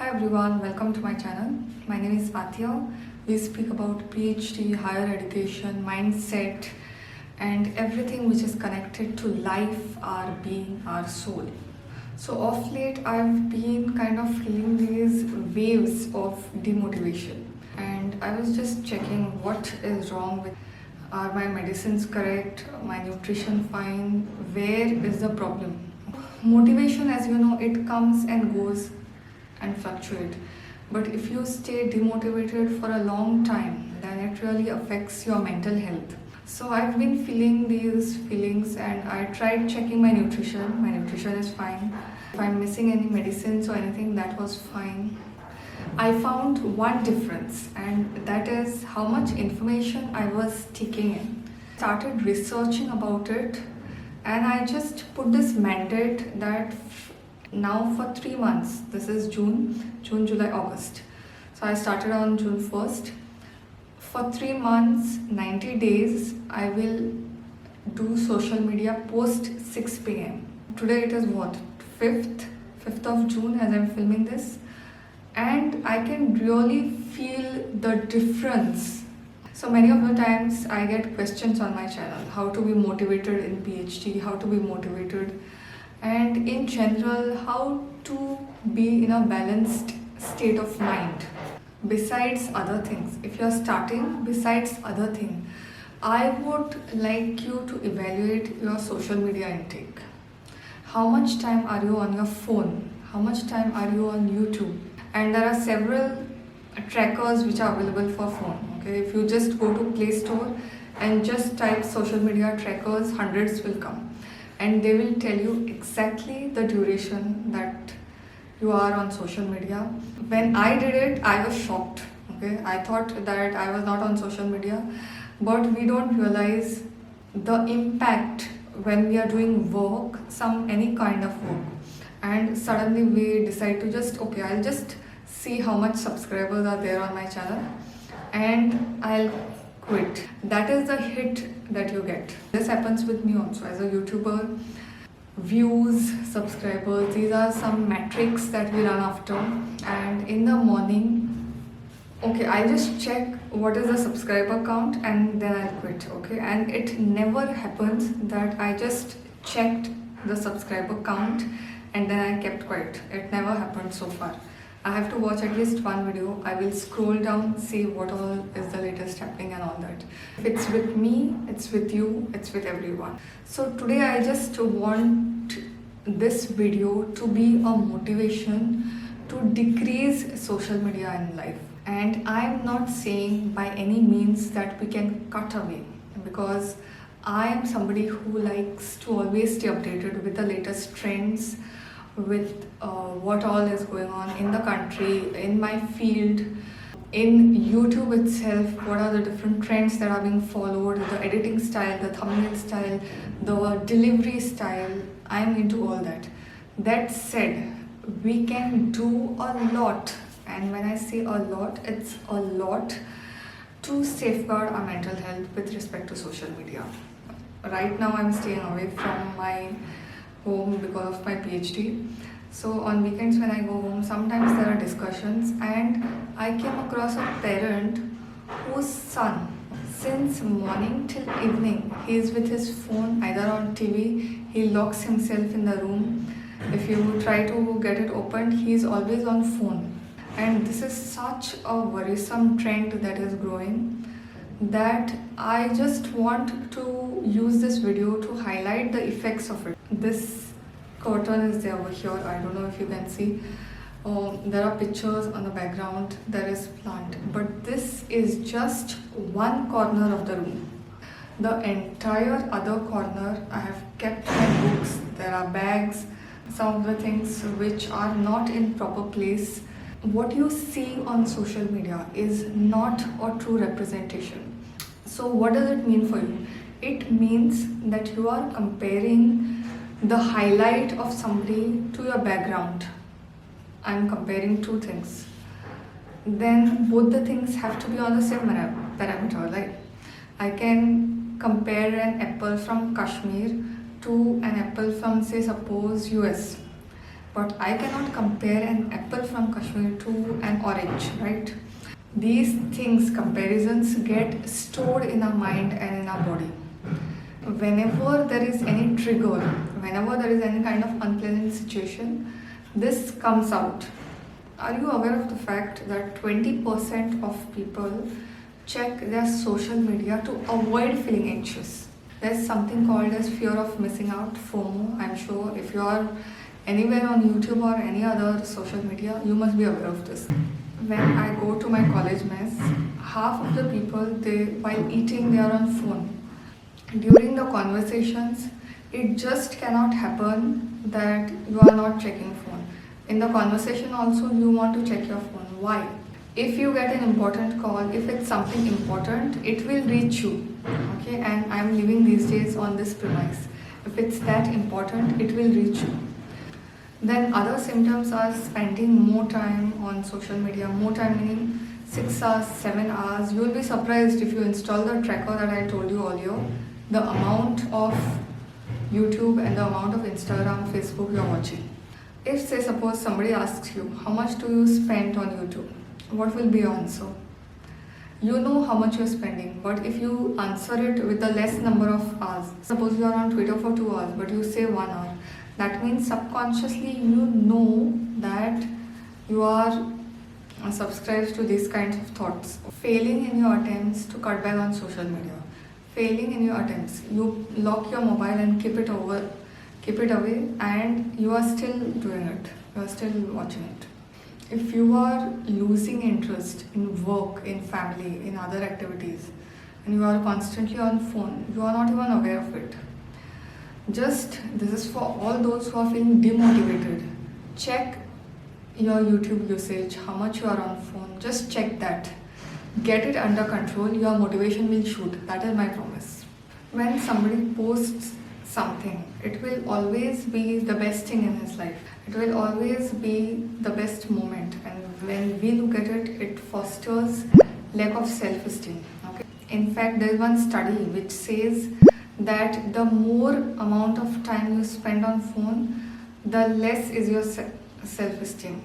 Hi everyone, welcome to my channel. My name is Aatiya. We speak about PhD, higher education, mindset, and everything which is connected to life, our being, our soul. So, of late, I've been kind of feeling these waves of demotivation, and I was just checking what is wrong with. Are my medicines correct? My nutrition fine? Where is the problem? Motivation, as you know, it comes and goes and fluctuate. But if you stay demotivated for a long time, then it really affects your mental health. So I've been feeling these feelings and I tried checking my nutrition. My nutrition is fine. If I'm missing any medicines or anything, that was fine. I found one difference, and that is how much information I was taking in. Started researching about it, and I just put this mandate that now for 3 months, this is June, July, August. So I started on June 1st. For 3 months, 90 days, I will do social media post 6 p.m. Today it is what? 5th of June as I'm filming this. And I can really feel the difference. So many of the times I get questions on my channel, how to be motivated in PhD, how to be motivated, and in general, how to be in a balanced state of mind. Besides other things, if you're starting, besides other thing, I would like you to evaluate your social media intake. How much time are you on your phone? How much time are you on YouTube? And there are several trackers which are available for phone. Okay, if you just go to Play Store and just type social media trackers, hundreds will come, and they will tell you exactly the duration that you are on social media. When I did it, I was shocked. Okay, I thought that I was not on social media, but we don't realize the impact when we are doing work, any kind of work, and suddenly we decide to I'll just see how much subscribers are there on my channel and I'll quit. That is the hit that you get. This happens with me also as a YouTuber. Views, subscribers, these are some metrics that we run after. And in the morning, I'll just check what is the subscriber count and then I'll quit. And it never happens that I just checked the subscriber count and then I kept quiet. It never happened so far. I have to watch at least one video. I will scroll down, see what all is the latest happening and all that. If it's with me, it's with you, it's with everyone. So today I just want this video to be a motivation to decrease social media in life. And I'm not saying by any means that we can cut away, because I am somebody who likes to always stay updated with the latest trends, with what all is going on in the country, in my field, in YouTube itself, what are the different trends that are being followed, the editing style, the thumbnail style, the delivery style. I'm into all that. That said, we can do a lot, and when I say a lot, it's a lot to safeguard our mental health with respect to social media. Right now I'm staying away from my home because of my PhD. So on weekends when I go home, sometimes there are discussions, and I came across a parent whose son, since morning till evening, he is with his phone, either on TV, he locks himself in the room. If you try to get it opened, he is always on phone. And this is such a worrisome trend that is growing, that I just want to use this video to highlight the effects of it. This curtain is there over here. I don't know if you can see. There are pictures on the background. There is plant. But this is just one corner of the room. The entire other corner, I have kept my books. There are bags. Some of the things which are not in proper place. What you see on social media is not a true representation. So what does it mean for you? It means that you are comparing the highlight of somebody to your background. I'm comparing two things. Then both the things have to be on the same parameter. Like I can compare an apple from Kashmir to an apple from, say, suppose US. but I cannot compare an apple from Kashmir to an orange, right? These things, comparisons, get stored in our mind and in our body. Whenever there is any trigger, whenever there is any kind of unpleasant situation, this comes out. Are you aware of the fact that 20% of people check their social media to avoid feeling anxious? There's something called as fear of missing out, FOMO. I'm sure if you are anywhere on YouTube or any other social media, you must be aware of this. When I go to my college mess, half of the people, while eating, they are on phone. During the conversations, it just cannot happen that you are not checking phone. In the conversation also, you want to check your phone. Why? If you get an important call, if it's something important, it will reach you. Okay, and I'm living these days on this premise. If it's that important, it will reach you. Then other symptoms are spending more time on social media, more time meaning 6 hours, 7 hours. You will be surprised if you install the tracker that I told you earlier, the amount of YouTube and the amount of Instagram, Facebook you're watching. If say suppose somebody asks you, how much do you spend on YouTube? What will be your answer? You know how much you're spending, but if you answer it with a less number of hours, suppose you are on Twitter for 2 hours, but you say 1 hour, that means subconsciously you know that you are subscribed to these kinds of thoughts. Failing in your attempts to cut back on social media, failing in your attempts, you lock your mobile and keep it away, and you are still doing it, you are still watching it. If you are losing interest in work, in family, in other activities, and you are constantly on phone, you are not even aware of it. This is for all those who are feeling demotivated. Check your YouTube usage, how much you are on phone. Just check that. Get it under control. Your motivation will shoot. That is my promise. When somebody posts something, it will always be the best thing in his life. It will always be the best moment. And when we look at it, it fosters lack of self-esteem. Okay? In fact, there is one study which says that the more amount of time you spend on phone, the less is your self-esteem.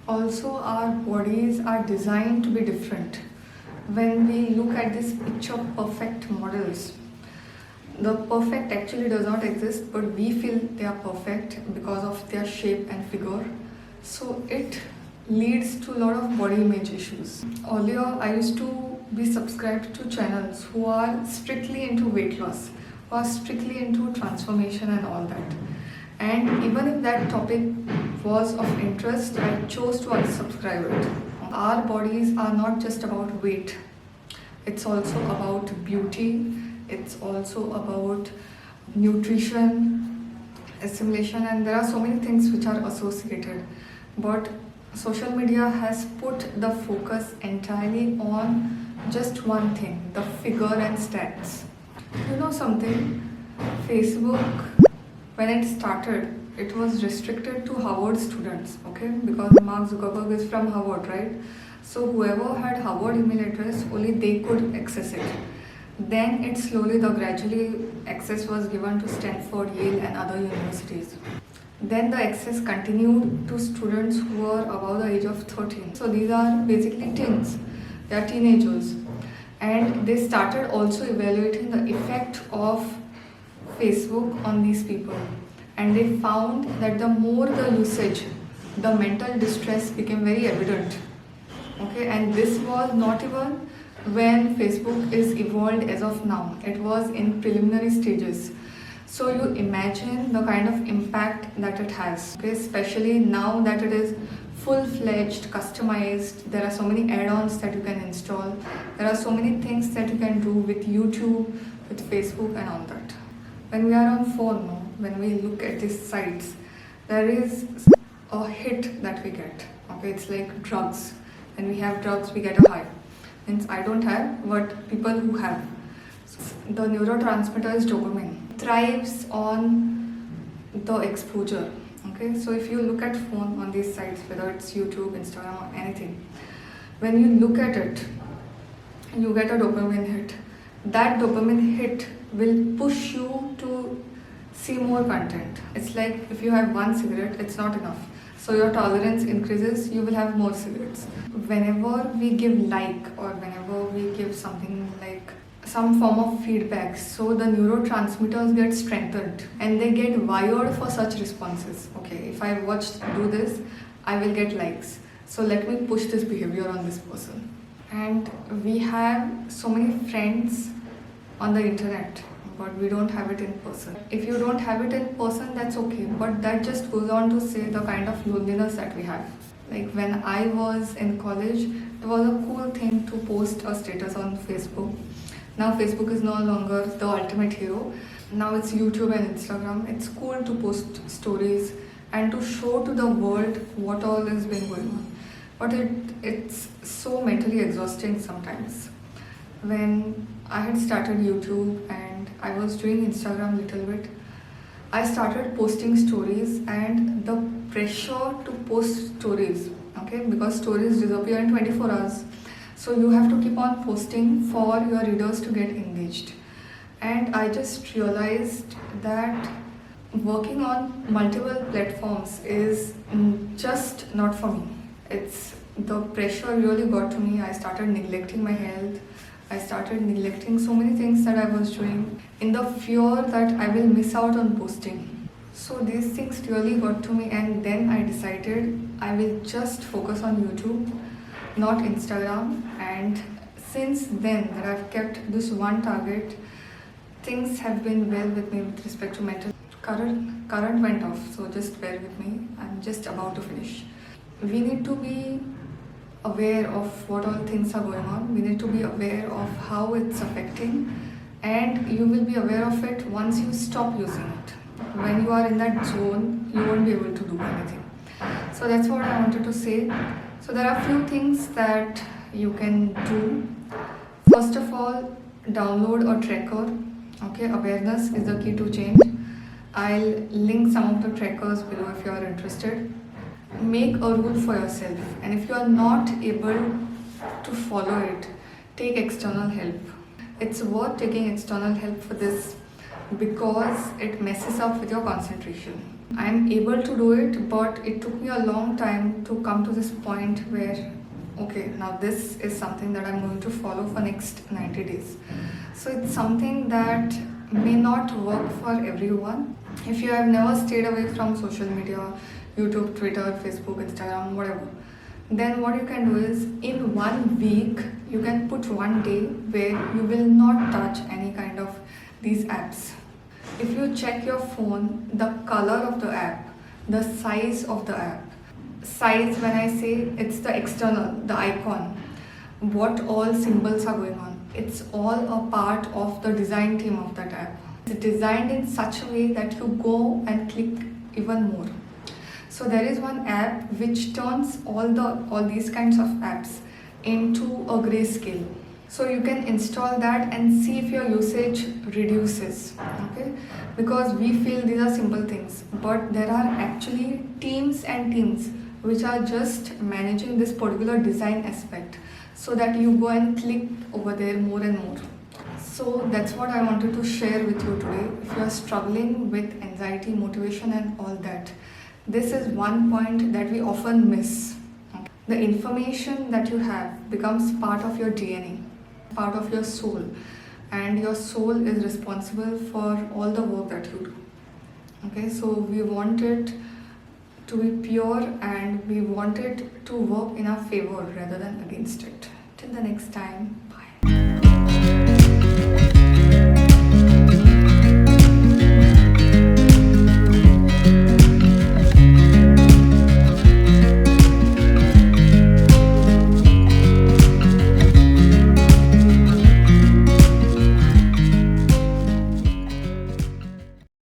Also, our bodies are designed to be different. When we look at this picture perfect models, the perfect actually does not exist, but we feel they are perfect because of their shape and figure. So it leads to a lot of body image issues. Earlier, I used to be subscribed to channels who are strictly into weight loss, who are strictly into transformation and all that. And even if that topic was of interest, I chose to unsubscribe it. Our bodies are not just about weight. It's also about beauty. It's also about nutrition, assimilation, and there are so many things which are associated. But social media has put the focus entirely on just one thing, the figure and stats. You know something? Facebook, when it started, it was restricted to Harvard students, okay? Because Mark Zuckerberg is from Harvard, right? So whoever had Harvard email address, only they could access it. Then gradually access was given to Stanford, Yale and other universities. Then the access continued to students who were above the age of 13. So these are basically teens, they are teenagers. And they started also evaluating the effect of Facebook on these people. And they found that the more the usage, the mental distress became very evident. Okay, and this was not even when Facebook is evolved as of now. It was in preliminary stages. So you imagine the kind of impact that it has, okay? Especially now that it is full-fledged, customized. There are so many add-ons that you can install. There are so many things that you can do with YouTube, with Facebook and all that. When we are on phone, when we look at these sites, there is a hit that we get. Okay, it's like drugs. When we have drugs, we get a high. Means I don't have, but people who have. The neurotransmitter is dopamine. It thrives on the exposure. Okay, so if you look at phone on these sites, whether it's YouTube, Instagram or anything, when you look at it, you get a dopamine hit. That dopamine hit will push you to see more content. It's like if you have one cigarette, it's not enough. So your tolerance increases, you will have more cigarettes. Whenever we give like, or whenever we give something like some form of feedback, so the neurotransmitters get strengthened and they get wired for such responses. Okay, if I do this, I will get likes. So let me push this behavior on this person. And we have so many friends on the internet, but we don't have it in person. If you don't have it in person, that's okay, but that just goes on to say the kind of loneliness that we have. Like when I was in college, it was a cool thing to post a status on Facebook. Now Facebook is no longer the ultimate hero. Now it's YouTube and Instagram. It's cool to post stories and to show to the world what all is been going on. But it's so mentally exhausting sometimes. When I had started YouTube and I was doing Instagram a little bit, I started posting stories, and the pressure to post stories, okay, because stories disappear in 24 hours. So you have to keep on posting for your readers to get engaged. And I just realized that working on multiple platforms is just not for me. The pressure really got to me. I started neglecting my health. I started neglecting so many things that I was doing in the fear that I will miss out on posting. So these things really got to me, and then I decided I will just focus on YouTube, not Instagram. And since then that I've kept this one target, things have been well with me with respect to mental. Current went off, so just bear with me. I'm just about to finish. We need to be aware of what all things are going on. We need to be aware of how it's affecting, and you will be aware of it once you stop using it. When you are in that zone, you won't be able to do anything. So that's what I wanted to say. So there are a few things that you can do. First of all, download a tracker. Okay, awareness is the key to change. I'll link some of the trackers below if you are interested. Make a rule for yourself, and if you are not able to follow it, take external help. It's worth taking external help for this because it messes up with your concentration. I am able to do it, but it took me a long time to come to this point where, okay, now this is something that I'm going to follow for next 90 days. So it's something that may not work for everyone. If you have never stayed away from social media, YouTube, Twitter, Facebook, Instagram, whatever, then what you can do is in 1 week, you can put one day where you will not touch any kind of these apps. If you check your phone, the color of the app, the size of the app, size when I say it's the external, the icon, what all symbols are going on, it's all a part of the design team of that app. It's designed in such a way that you go and click even more. So there is one app which turns all these kinds of apps into a grayscale. So you can install that and see if your usage reduces. Okay, because we feel these are simple things, but there are actually teams and teams which are just managing this particular design aspect, so that you go and click over there more and more. So that's what I wanted to share with you today. If you are struggling with anxiety, motivation and all that, this is one point that we often miss. The information that you have becomes part of your DNA, part of your soul, and your soul is responsible for all the work that you do. Okay, so we want it to be pure and we want it to work in our favor rather than against it. Till the next time, bye.